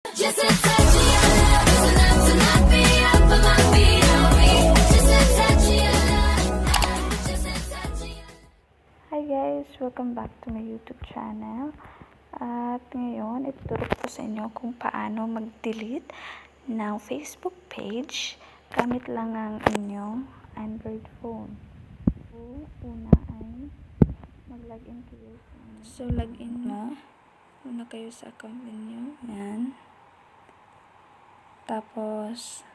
Just a touch of your love is enough to knock me off of my feet. Oh, just a touch of your love. Just a touch of your love. Hi guys! Welcome back to my YouTube channel. At ngayon, ituturo ko sa inyo kung paano mag-delete ng Facebook page gamit lang ang inyong Android phone. So, una ay mag-login kayo. So, login mo. Una kayo sa account ninyo. Yan. Tapos,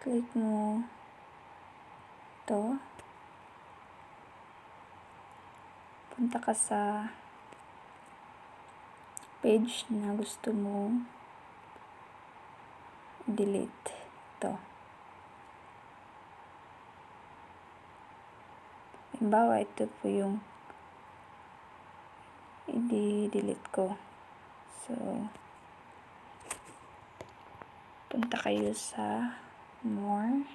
click mo ito. Punta ka sa page na gusto mo delete. Ito. Halimbawa, ito po yung i-delete ko. So, punta kayo sa more.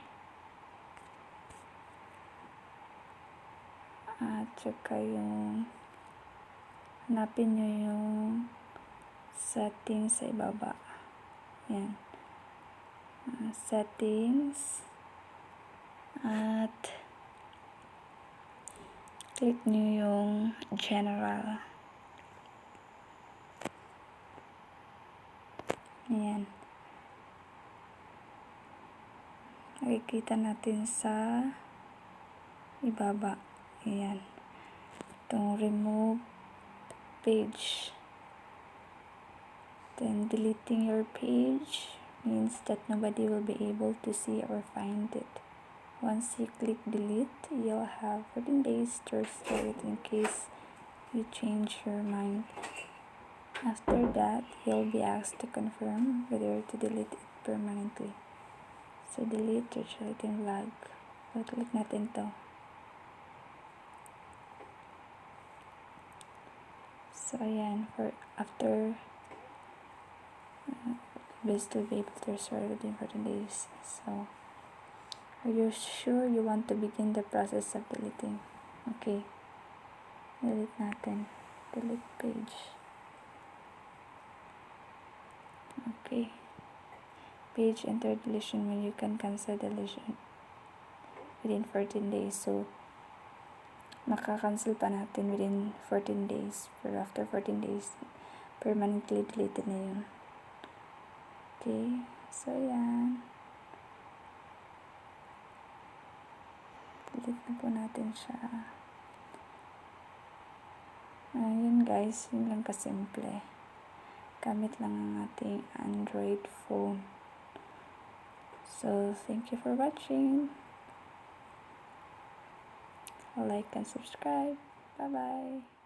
At saka yung hanapin nyo yung settings sa ibaba. Yan. Settings. At click nyo yung general. Ayan. Nakikita natin sa ibaba. Ayan. Itong remove page. Then, deleting your page means that nobody will be able to see or find it. Once you click delete, you'll have 14 days to restore it in case you change your mind. After that, you'll be asked to confirm whether to delete it permanently. So, delete ritchel vlog. So, click natin to. So, ayan. After best to be able to restore within 14 days. So, are you sure you want to begin the process of deleting? Okay. Delete natin. Delete page. Okay. Page enter deletion when you can cancel deletion within 14 days. So, makakancel pa natin within 14 days. Pero after 14 days, permanently deleted na yun. Okay. So, yan. Delete na po natin siya. Ayun guys, yun lang kasimple. Gamit lang ang ating Android phone. So, thank you for watching. Like and subscribe. Bye-bye.